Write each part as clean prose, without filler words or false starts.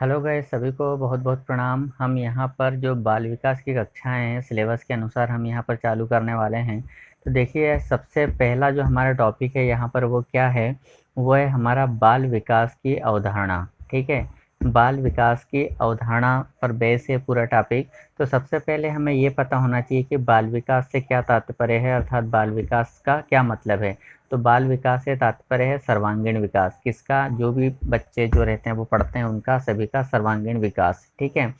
Hello guys, सभी को बहुत बहुत प्रणाम। हम यहाँ पर जो बाल विकास की कक्षाएं हैं सिलेबस के अनुसार हम यहाँ पर चालू करने वाले हैं। तो देखिए, सबसे पहला जो हमारा टॉपिक है यहाँ पर वो क्या है, वो है हमारा बाल विकास की अवधारणा। ठीक है, बाल विकास की अवधारणा पर बेस है पूरा टॉपिक। तो सबसे पहले हमें ये पता होना चाहिए कि बाल विकास से क्या तात्पर्य है, अर्थात बाल विकास का क्या मतलब है। तो बाल विकास से तात्पर्य है सर्वांगीण विकास, किसका, जो भी बच्चे जो रहते हैं वो पढ़ते हैं उनका सभी का सर्वांगीण विकास। ठीक है,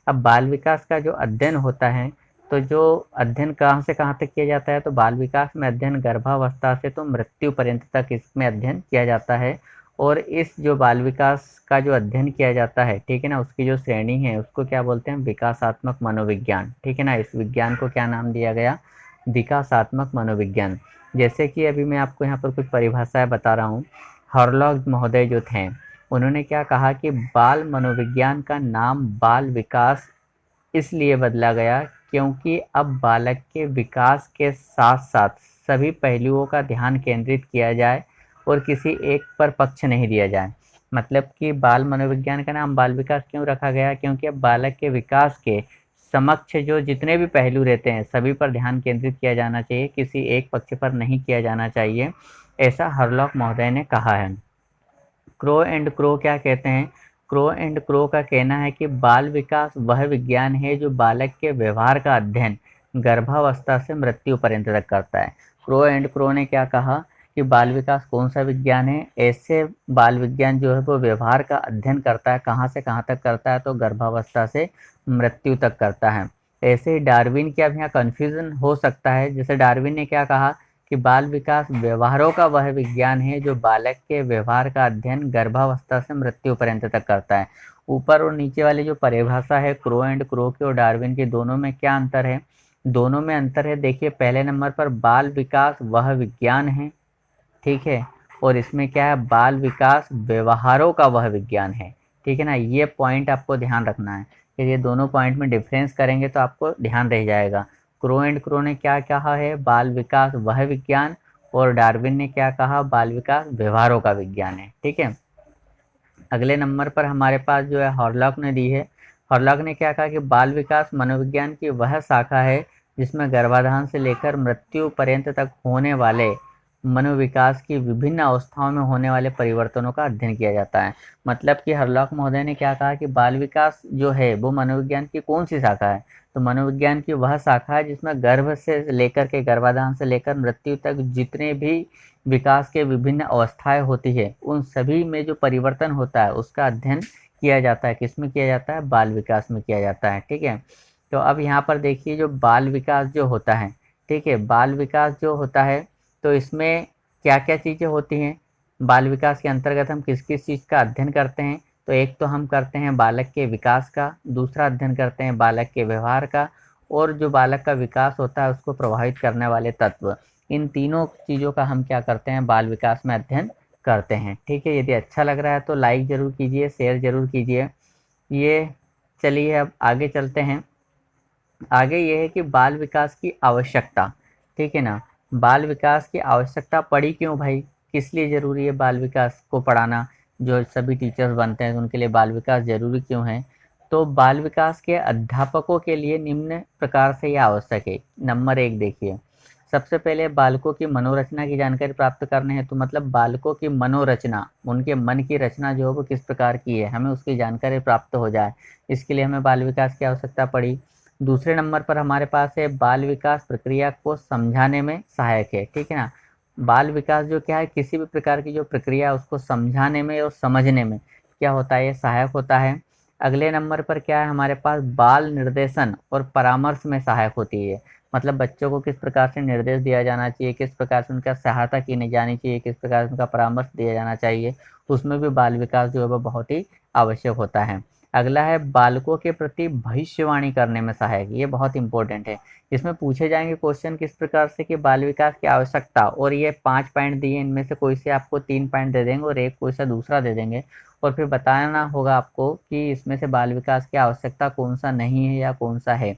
अब बाल विकास का जो अध्ययन होता है, तो जो अध्ययन कहाँ से कहाँ तक किया जाता है, तो बाल विकास में अध्ययन गर्भावस्था से तो मृत्यु पर्यंत तक इसमें अध्ययन किया जाता है। और इस जो बाल विकास का जो अध्ययन किया जाता है, ठीक है ना, उसकी जो श्रेणी है उसको क्या बोलते हैं, विकासात्मक मनोविज्ञान। ठीक है ना, इस विज्ञान को क्या नाम दिया गया, विकासात्मक मनोविज्ञान। जैसे कि अभी मैं आपको यहाँ पर कुछ परिभाषाएं बता रहा हूँ। हॉरलॉग महोदय जो थे, उन्होंने क्या कहा कि बाल मनोविज्ञान का नाम बाल विकास इसलिए बदला गया क्योंकि अब बालक के विकास के साथ साथ सभी पहलुओं का ध्यान केंद्रित किया जाए और किसी एक पर पक्ष नहीं दिया जाए। मतलब कि बाल मनोविज्ञान का नाम बाल विकास क्यों रखा गया, क्योंकि अब बालक के विकास के समक्ष जो जितने भी पहलू रहते हैं सभी पर ध्यान केंद्रित किया जाना चाहिए, किसी एक पक्ष पर नहीं किया जाना चाहिए, ऐसा हरलॉक महोदय ने कहा है। क्रो एंड क्रो क्या कहते हैं, क्रो एंड क्रो का कहना है कि बाल विकास वह विज्ञान है जो बालक के व्यवहार का अध्ययन गर्भावस्था से मृत्यु पर्यंत तक करता है। क्रो एंड क्रो ने क्या कहा कि बाल विकास कौन सा विज्ञान है, ऐसे बाल विज्ञान जो है वो व्यवहार का अध्ययन करता है, कहाँ से कहाँ तक करता है, तो गर्भावस्था से मृत्यु तक करता है। ऐसे ही डार्विन की अब यहाँ कन्फ्यूजन हो सकता है। जैसे डार्विन ने क्या कहा कि बाल विकास व्यवहारों का वह विज्ञान है जो बालक के व्यवहार का अध्ययन गर्भावस्था से मृत्यु पर्यंत तक करता है। ऊपर और नीचे वाली जो परिभाषा है क्रो एंड क्रो की और डार्विन की, दोनों में क्या अंतर है, दोनों में अंतर है। देखिए, पहले नंबर पर बाल विकास वह विज्ञान है, ठीक है, और इसमें क्या है, बाल विकास व्यवहारों का वह विज्ञान है। ठीक है ना, ये पॉइंट आपको ध्यान रखना है कि ये दोनों पॉइंट में डिफरेंस करेंगे तो आपको ध्यान रह जाएगा। क्रो एंड क्रो ने क्या कहा है, बाल विकास वह विज्ञान, और डार्विन ने क्या कहा, बाल विकास व्यवहारों का विज्ञान है। ठीक है, अगले नंबर पर हमारे पास जो है हॉरलॉक ने दी है। हॉरलॉक ने क्या कहा कि बाल विकास मनोविज्ञान की वह शाखा है जिसमें गर्भाधान से लेकर मृत्यु पर्यंत तक होने वाले मनोविकास की विभिन्न अवस्थाओं में होने वाले परिवर्तनों का अध्ययन किया जाता है। मतलब कि हरलॉक महोदय ने क्या कहा कि बाल विकास जो है वो मनोविज्ञान की कौन सी शाखा है, तो मनोविज्ञान की वह शाखा है जिसमें गर्भ से लेकर के गर्भाधान से लेकर मृत्यु तक जितने भी विकास के विभिन्न अवस्थाएं होती है उन सभी में जो परिवर्तन होता है उसका अध्ययन किया जाता है। किसमें किया जाता है, बाल विकास में किया जाता है। ठीक है, तो अब यहाँ पर देखिए जो बाल विकास जो होता है, ठीक है, बाल विकास जो होता है तो इसमें क्या क्या चीज़ें होती हैं। बाल विकास के अंतर्गत हम किस किस चीज़ का अध्ययन करते हैं, तो एक तो हम करते हैं बालक के विकास का, दूसरा अध्ययन करते हैं बालक के व्यवहार का, और जो बालक का विकास होता है उसको प्रभावित करने वाले तत्व। इन तीनों चीज़ों का हम क्या करते हैं, बाल विकास में अध्ययन करते हैं। ठीक है, यदि अच्छा लग रहा है तो लाइक ज़रूर कीजिए, शेयर ज़रूर कीजिए। ये चलिए अब आगे चलते हैं। आगे ये है कि बाल विकास की आवश्यकता। ठीक है ना, बाल विकास की आवश्यकता पड़ी क्यों भाई, किस लिए ज़रूरी है बाल विकास को पढ़ाना, जो सभी टीचर्स बनते हैं उनके लिए बाल विकास ज़रूरी क्यों है। तो बाल विकास के अध्यापकों के लिए निम्न प्रकार से ये आवश्यक है। नंबर एक देखिए, सबसे पहले बालकों की मनोरचना की जानकारी प्राप्त करने हैं, तो मतलब बालकों की मनोरचना, उनके मन की रचना जो है वो किस प्रकार की है, हमें उसकी जानकारी प्राप्त हो जाए, इसके लिए हमें बाल विकास की आवश्यकता पड़ी। दूसरे नंबर पर हमारे पास है बाल विकास प्रक्रिया को समझाने में सहायक है। ठीक है ना, बाल विकास जो क्या है, किसी भी प्रकार की जो प्रक्रिया है उसको समझाने में और समझने में क्या होता है, ये सहायक होता है। अगले नंबर पर क्या है हमारे पास, बाल निर्देशन और परामर्श में सहायक होती है। मतलब बच्चों को किस प्रकार से निर्देश दिया जाना चाहिए, किस प्रकार से उनका सहायता की नहीं जानी चाहिए, किस प्रकार से उनका परामर्श दिया जाना चाहिए, उसमें भी बाल विकास जो है वो बहुत ही आवश्यक होता है। अगला है बालकों के प्रति भविष्यवाणी करने में सहायक, ये बहुत इंपॉर्टेंट है। इसमें पूछे जाएंगे क्वेश्चन किस प्रकार से कि बाल विकास की आवश्यकता, और ये 5 पॉइंट दिए, इनमें से कोई से आपको 3 पॉइंट दे देंगे और एक कोई सा दूसरा दे देंगे, और फिर बताना होगा आपको कि इसमें से बाल विकास की आवश्यकता कौन सा नहीं है या कौन सा है।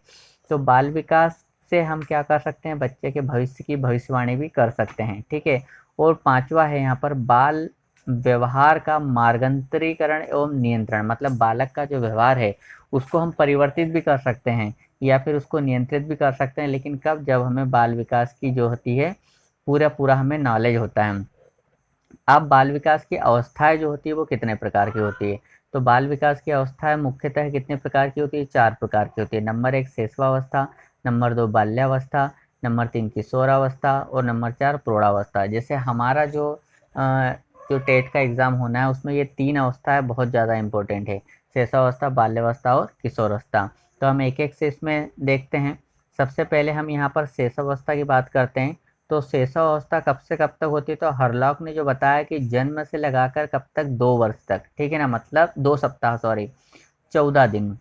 तो बाल विकास से हम क्या कर सकते हैं, बच्चे के भविष्य की भविष्यवाणी भी कर सकते हैं। ठीक है, और पांचवा है यहाँ पर बाल व्यवहार का मार्गंतरीकरण एवं नियंत्रण, मतलब बालक का जो व्यवहार है उसको हम परिवर्तित भी कर सकते हैं या फिर उसको नियंत्रित भी कर सकते हैं, लेकिन कब, जब हमें बाल विकास की जो होती है पूरा पूरा हमें नॉलेज होता है। अब बाल विकास की अवस्थाएं जो होती है वो कितने प्रकार की होती है, तो बाल विकास की अवस्थाएं मुख्यतः कितने प्रकार की होती है, 4 प्रकार की होती है। नंबर 1 शिशुआवस्था, नंबर 2 बाल्यावस्था, नंबर 3 किशोरावस्था और नंबर 4 प्रौढ़ावस्था। जैसे हमारा जो टेट का एग्ज़ाम होना है उसमें ये 3 अवस्थाएं बहुत ज़्यादा इंपॉर्टेंट है, शिशुआवस्था, बाल्यावस्था और किशोरावस्था। तो हम एक एक से इसमें देखते हैं। सबसे पहले हम यहाँ पर शिशुआवस्था की बात करते हैं। तो शेषावस्था कब से कब तक होती है, तो हरलॉक ने जो बताया कि जन्म से लगाकर कब तक, 2 वर्ष तक, ठीक है ना, मतलब 2 सप्ताह, सॉरी 14 दिन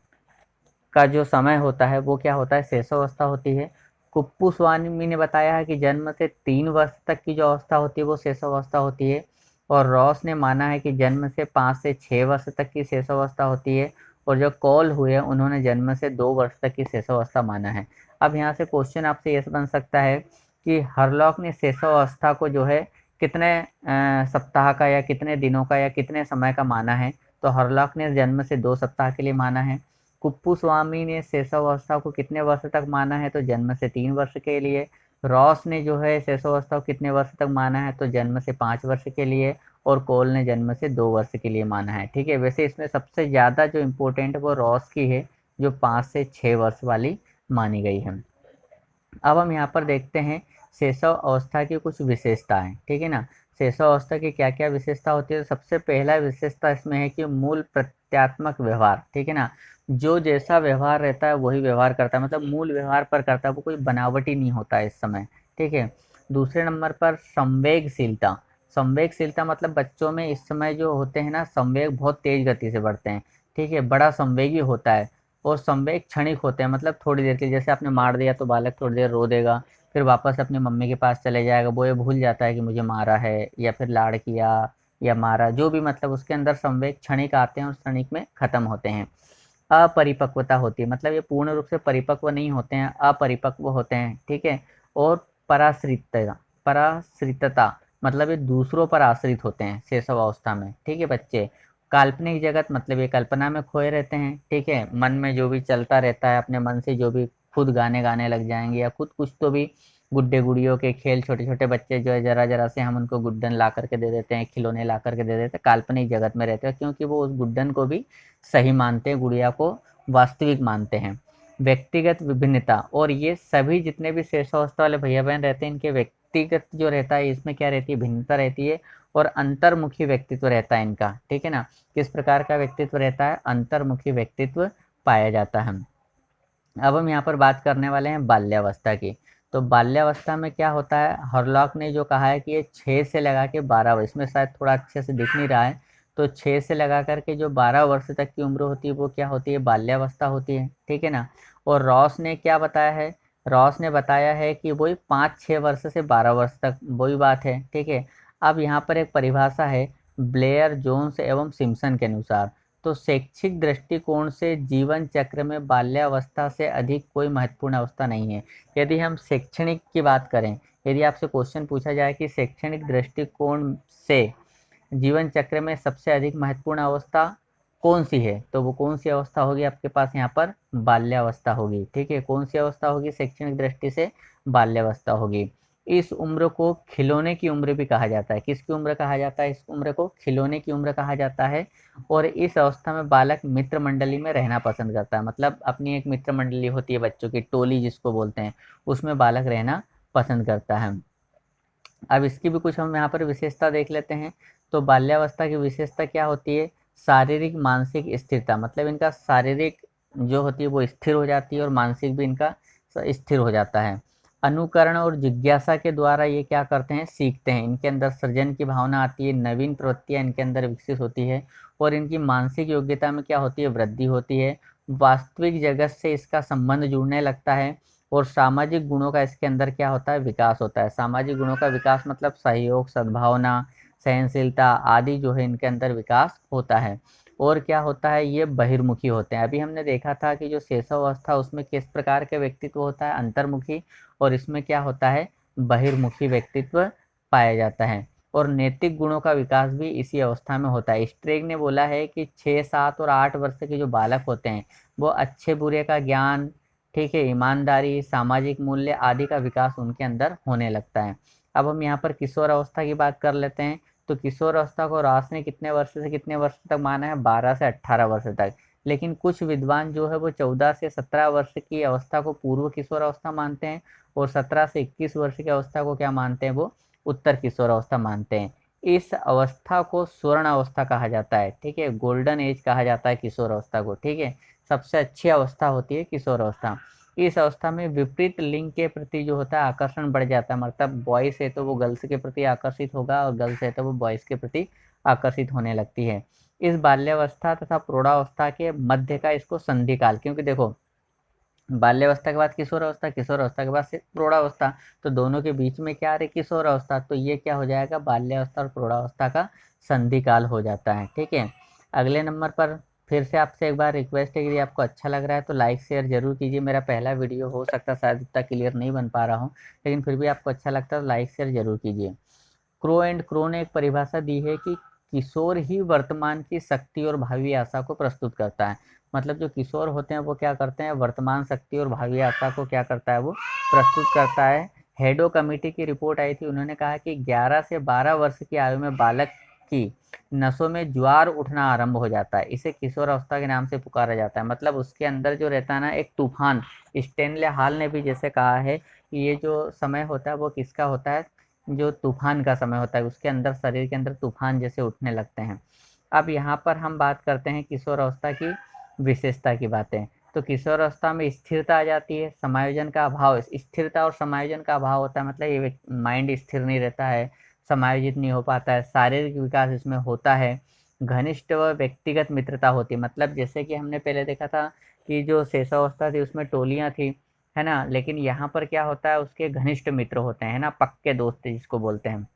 का जो समय होता है वो क्या होता है, शेषावस्था होती है। कुप्पू स्वामी ने बताया है कि जन्म से 3 वर्ष तक की जो अवस्था होती है वो शेषावस्था होती है। और रॉस ने माना है कि जन्म से 5 से 6 वर्ष तक की शेषावस्था होती है। और जो कॉल हुए उन्होंने जन्म से 2 वर्ष तक की शेषावस्था माना है। अब यहाँ से क्वेश्चन आपसे ये बन सकता है कि हरलॉक ने शेषावस्था को जो है कितने सप्ताह का या कितने दिनों का या कितने समय का माना है, तो हरलॉक ने जन्म से 2 सप्ताह के लिए माना है। कुप्पू स्वामी ने शेषावस्था को कितने वर्ष तक माना है, तो जन्म से 3 वर्ष के लिए। रॉस ने जो है शेषावस्था को कितने वर्ष तक माना है, तो जन्म से 5 वर्ष के लिए। और कोल ने जन्म से 2 वर्ष के लिए माना है, ठीक है। वैसे इसमें सबसे ज़्यादा जो इम्पोर्टेंट है वो रॉस की है, जो 5 से 6 वर्ष वाली मानी गई है। अब हम यहाँ पर देखते हैं शैशव अवस्था की कुछ विशेषताएं, ठीक है ना। शैशव अवस्था की क्या क्या विशेषता होती है, तो सबसे पहला विशेषता इसमें है कि मूल प्रत्यात्मक व्यवहार, ठीक है ना। जो जैसा व्यवहार रहता है वही व्यवहार करता है, मतलब मूल व्यवहार पर करता है, वो कोई बनावटी नहीं होता है इस समय, ठीक है। दूसरे नंबर पर संवेगशीलता। संवेगशीलता मतलब बच्चों में इस समय जो होते हैं ना, संवेग बहुत तेज गति से बढ़ते हैं, ठीक है, बड़ा संवेगी होता है। और संवेग क्षणिक होते हैं, मतलब थोड़ी देर के लिए, जैसे आपने मार दिया तो बालक थोड़ी देर रो देगा, फिर वापस अपनी मम्मी के पास चले जाएगा, वो ये भूल जाता है कि मुझे मारा है या फिर लाड़ किया या मारा, जो भी, मतलब उसके अंदर संवेग क्षणिक आते हैं और क्षणिक में खत्म होते हैं। अपरिपक्वता होती है, मतलब ये पूर्ण रूप से परिपक्व नहीं होते हैं, अपरिपक्व होते हैं, ठीक है। और पराश्रितता, पराश्रितता मतलब ये दूसरों पर आश्रित होते हैं शैशव अवस्था में, ठीक है बच्चे। काल्पनिक जगत मतलब ये कल्पना में खोए रहते हैं, ठीक है, मन में जो भी चलता रहता है, अपने मन से जो भी खुद गाने गाने लग जाएंगे या खुद कुछ तो भी गुड्डे गुड़ियों के खेल, छोटे छोटे बच्चे जो है जरा जरा से हम उनको गुड्डन ला करके दे देते हैं, खिलौने ला करके दे देते हैं, काल्पनिक जगत में रहते हैं, क्योंकि वो उस गुड्डन को भी सही मानते हैं, गुड़िया को वास्तविक मानते हैं। व्यक्तिगत विभिन्नता, और ये सभी जितने भी श्रेष्ठावस्था वाले भैया बहन रहते हैं, इनके व्यक्तिगत जो रहता है इसमें क्या रहती है, भिन्नता रहती है और अंतर्मुखी व्यक्तित्व रहता है इनका, ठीक है ना। किस प्रकार का व्यक्तित्व रहता है, अंतर्मुखी व्यक्तित्व पाया जाता है। अब हम यहाँ पर बात करने वाले हैं बाल्यावस्था की। तो बाल्यावस्था में क्या होता है, हरलॉक ने जो कहा है कि ये 6 से लगा के 12 वर्ष, इसमें शायद थोड़ा अच्छे से दिख नहीं रहा है, तो 6 से लगा करके जो 12 वर्ष तक की उम्र होती है वो क्या होती है, बाल्यावस्था होती है, ठीक है ना। और रॉस ने क्या बताया है, रॉस ने बताया है कि वही 5-6 वर्ष से 12 वर्ष तक, वही बात है, ठीक है। अब यहाँ पर एक परिभाषा है ब्लेयर, जोन्स एवं सिम्पसन के अनुसार। तो शैक्षिक दृष्टिकोण से जीवन चक्र में बाल्यावस्था से अधिक कोई महत्वपूर्ण अवस्था नहीं है। यदि हम शैक्षणिक की बात करें, यदि आपसे क्वेश्चन पूछा जाए कि शैक्षणिक दृष्टिकोण से जीवन चक्र में सबसे अधिक महत्वपूर्ण अवस्था कौन सी है, तो वो कौन सी अवस्था होगी आपके पास यहाँ पर, बाल्यावस्था होगी, ठीक है। कौन सी अवस्था होगी शैक्षणिक दृष्टि से, बाल्यावस्था होगी। इस उम्र को खिलौने की उम्र भी कहा जाता है, किसकी उम्र कहा जाता है, इस उम्र को खिलौने की उम्र कहा जाता है। और इस अवस्था में बालक मित्र मंडली में रहना पसंद करता है, मतलब अपनी एक मित्र मंडली होती है बच्चों की, टोली जिसको बोलते हैं, उसमें बालक रहना पसंद करता है। अब इसकी भी कुछ हम यहाँ पर विशेषता देख लेते हैं। तो बाल्यावस्था की विशेषता क्या होती है, शारीरिक मानसिक स्थिरता, मतलब इनका शारीरिक जो होती है वो स्थिर हो जाती है और मानसिक भी इनका स्थिर हो जाता है। अनुकरण और जिज्ञासा के द्वारा ये क्या करते हैं, सीखते हैं, इनके अंदर सृजन की भावना आती है, नवीन प्रवृत्तियाँ इनके अंदर विकसित होती है और इनकी मानसिक योग्यता में क्या होती है, वृद्धि होती है। वास्तविक जगत से इसका संबंध जुड़ने लगता है और सामाजिक गुणों का इसके अंदर क्या होता है, विकास होता है। सामाजिक गुणों का विकास मतलब सहयोग, सद्भावना, सहनशीलता आदि जो है इनके अंदर विकास होता है। और क्या होता है, ये बहिर्मुखी होते हैं। अभी हमने देखा था कि जो शैशवावस्था उसमें किस प्रकार के व्यक्तित्व होता है, अंतर्मुखी, और इसमें क्या होता है, बहिर्मुखी व्यक्तित्व पाया जाता है। और नैतिक गुणों का विकास भी इसी अवस्था में होता है। स्ट्रेग ने बोला है कि 6, 7 और 8 वर्ष के जो बालक होते हैं वो अच्छे बुरे का ज्ञान, ठीक है, ईमानदारी, सामाजिक मूल्य आदि का विकास उनके अंदर होने लगता है। अब हम यहाँ पर किशोर अवस्था की बात कर लेते हैं। तो किशोर अवस्था को रास ने कितने वर्ष से कितने वर्ष तक माना है? 12 से 18 वर्ष तक। लेकिन कुछ विद्वान जो है वो 14 से 17 वर्ष की अवस्था को पूर्व किशोर अवस्था मानते हैं और 17 से 21 वर्ष की अवस्था को क्या मानते हैं? वो उत्तर किशोर अवस्था मानते हैं। इस अवस्था को स्वर्ण अवस्था कहा जाता है, ठीक है, गोल्डन एज कहा जाता है किशोर अवस्था को, ठीक है। सबसे अच्छी अवस्था होती है किशोर अवस्था। इस अवस्था में विपरीत लिंग के प्रति जो होता है आकर्षण बढ़ जाता है, मतलब बॉयज है तो वो गर्ल्स के प्रति आकर्षित होगा और गर्ल्स है तो वो बॉयज के प्रति आकर्षित होने लगती है। इस बाल्यावस्था तथा प्रौढ़ावस्था के मध्य का इसको संधि काल, क्योंकि देखो बाल्यावस्था के बाद किशोर अवस्था, किशोर अवस्था के बाद से प्रौढ़ावस्था, तो दोनों के बीच में क्या आ रही? किशोर अवस्था। तो ये क्या हो जाएगा? बाल्यावस्था और प्रौढ़ावस्था का संधि काल हो जाता है, ठीक है। अगले नंबर पर फिर से आपसे एक बार रिक्वेस्ट है कि यदि आपको अच्छा लग रहा है तो लाइक शेयर जरूर कीजिए। मेरा पहला वीडियो हो सकता है शायद इतना क्लियर नहीं बन पा रहा हूँ, लेकिन फिर भी आपको अच्छा लगता है तो लाइक शेयर जरूर कीजिए। क्रो एंड क्रो ने एक परिभाषा दी है कि किशोर ही वर्तमान की शक्ति और भावी आशा को प्रस्तुत करता है। मतलब जो किशोर होते हैं वो क्या करते हैं? वर्तमान शक्ति और भावी आशा को क्या करता है? वो प्रस्तुत करता है। हेडो कमेटी की रिपोर्ट आई थी, उन्होंने कहा कि 11 से 12 वर्ष की आयु में बालक की नसों में ज्वार उठना आरंभ हो जाता है। इसे किशोर अवस्था के नाम से पुकारा जाता है। मतलब उसके अंदर जो रहता है ना एक तूफान। स्टेनले हाल ने भी जैसे कहा है कि ये जो समय होता है वो किसका होता है? जो तूफान का समय होता है, उसके अंदर शरीर के अंदर तूफान जैसे उठने लगते हैं। अब यहाँ पर हम बात करते हैं किशोर अवस्था की विशेषता की बातें। तो किशोर अवस्था में स्थिरता आ जाती है, समायोजन का अभाव, स्थिरता और समायोजन का अभाव होता है, मतलब ये माइंड स्थिर नहीं रहता है, समायोजित नहीं हो पाता है, शारीरिक विकास इसमें होता है, घनिष्ठ व व्यक्तिगत मित्रता होती है। मतलब जैसे कि हमने पहले देखा था कि जो शेषावस्था थी उसमें टोलियां थी, है ना, लेकिन यहाँ पर क्या होता है? उसके घनिष्ठ मित्र होते हैं, है ना, पक्के दोस्त जिसको बोलते हैं।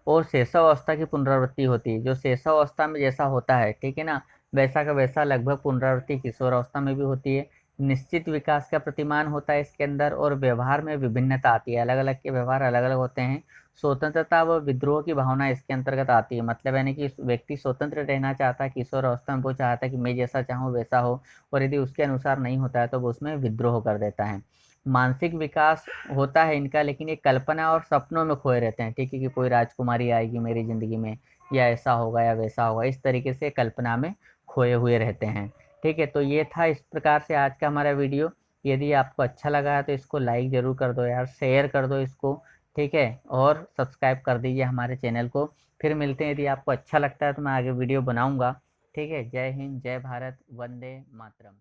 और शेषावस्था की पुनरावृत्ति होती है, जो शेषावस्था में जैसा होता है, ठीक है ना, वैसा का वैसा लगभग पुनरावृत्ति किशोरावस्था में भी होती है। निश्चित विकास का प्रतिमान होता है इसके अंदर और व्यवहार में विभिन्नता आती है, अलग अलग के व्यवहार अलग अलग होते हैं। स्वतंत्रता व विद्रोह की भावना इसके अंतर्गत आती है, मतलब यानी कि व्यक्ति स्वतंत्र रहना चाहता है किशोर अवस्था में, वो चाहता है कि मैं जैसा चाहूँ वैसा हो, और यदि उसके अनुसार नहीं होता है तो वो उसमें विद्रोह कर देता है। मानसिक विकास होता है इनका, लेकिन ये कल्पना और सपनों में खोए रहते हैं, ठीक है, कि कोई राजकुमारी आएगी मेरी ज़िंदगी में, या ऐसा होगा या वैसा होगा, इस तरीके से कल्पना में खोए हुए रहते हैं, ठीक है। तो ये था इस प्रकार से आज का हमारा वीडियो। यदि आपको अच्छा लगा है तो इसको लाइक ज़रूर कर दो यार, शेयर कर दो इसको, ठीक है, और सब्सक्राइब कर दीजिए हमारे चैनल को। फिर मिलते हैं, यदि आपको अच्छा लगता है तो मैं आगे वीडियो बनाऊँगा, ठीक है। जय हिंद, जय भारत, वंदे मातरम।